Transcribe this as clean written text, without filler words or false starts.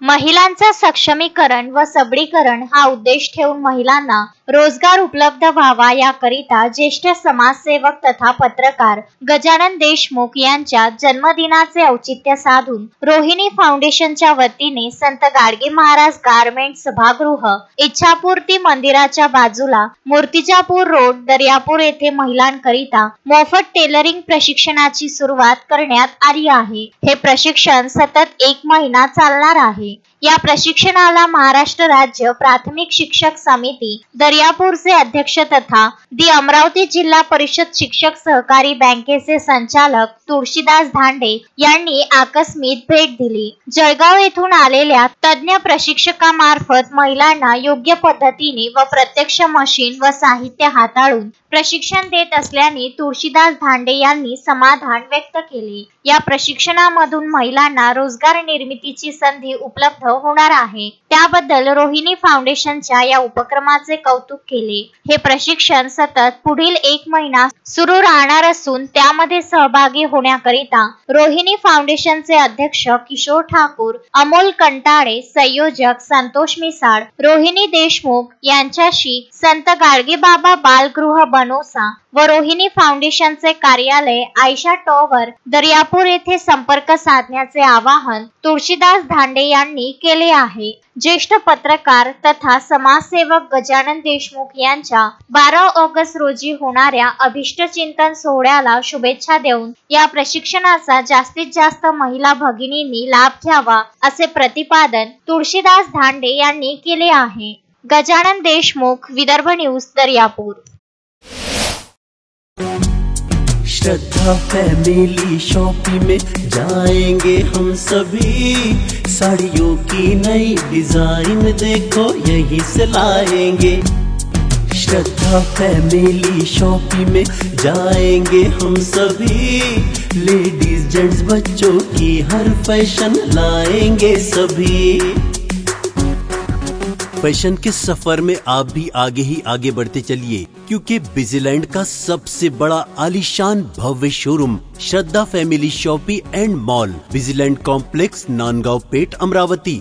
महिलांचं सक्षमीकरण व सबलीकरण हा उद्देश ठेवून महिलांना रोजगार उपलब्ध व्हावा याकरिता ज्येष्ठ समाजसेवक तथा पत्रकार गजानन देशमुख यांच्या जन्मदिनाचे औचित्य साधून रोहिणी फाउंडेशनच्या वतीने संत गाडगे महाराज गारमेंट सभागृह इच्छापूर्ती मंदिराच्या बाजूला मूर्तिजापूर रोड दर्यापूर येथे महिलांकरिता मोफत टेलरिंग प्रशिक्षणाची सुरुवात करण्यात आली आहे। हे प्रशिक्षण सतत 1 महिना चालणार आहे। या प्रशिक्षणाला महाराष्ट्र राज्य प्राथमिक शिक्षक समिती दर्यापूरचे अध्यक्ष तथा अमरावती जिल्हा परिषद शिक्षक सहकारी बँकेचे संचालक तुळशीदास धांडे यांनी आकस्मिक भेट दिली। जळगाव येथून आलेल्या तज्ञ प्रशिक्षकामार्फत महिलांना योग्य पद्धतीने व प्रत्यक्ष मशीन व साहित्य हाताळून प्रशिक्षण देत असल्याने तुळशीदास धांडे यांनी समाधान व्यक्त केले। या प्रशिक्षणामधून महिलांना रोजगार निर्मितीची संधी उपलब्ध होणार आहे, त्याबद्दल रोहिणी फाउंडेशनच्या या उपक्रमाचे कौतुक केले। हे प्रशिक्षण सतत पुढील 1 महिना सुरू राहणार असून त्यामध्ये सहभागी होण्याकरिता रोहिणी फाउंडेशनचे अध्यक्ष किशोर ठाकूर, अमोल कंटाळे, संयोजक संतोष मिसाळ, रोहिणी देशमुख यांच्याशी संत गाडगेबाबा बालगृह बनोसा व रोहिणी फाउंडेशनचे कार्यालय आयशा टॉवर दर्यापूर येथे संपर्क साधण्याचे आवाहन तुळशीदास धांडे यांनी केले आहे। ज्येष्ठ पत्रकार तथा समाजसेवक गजानन देशमुख यांच्या 12 ऑगस्ट रोजी होणाऱ्या अभिष्ट चिंतन सोहळ्याला शुभेच्छा देऊन या प्रशिक्षणाचा जास्तीत जास्त महिला भगिनींनी लाभ घ्यावा असे प्रतिपादन तुळशीदास धांडे यांनी केले आहे। गजानन देशमुख, विदर्भ न्यूज, दर्यापूर। श्रद्धा फैमिली शॉपिंग में जाएंगे हम सभी, साड़ियों की नई डिजाइन देखो यहीं से लाएंगे। श्रद्धा फैमिली शॉपिंग में जाएंगे हम सभी, लेडीज जेंट्स बच्चों की हर फैशन लाएंगे सभी। फैशन के सफर में आप भी आगे ही आगे बढ़ते चलिए, क्योंकि बिजीलैंड का सबसे बड़ा आलीशान भव्य showroom Shraddha family shopping and mall, Busyland complex, Nandgaon Peth, Amravati.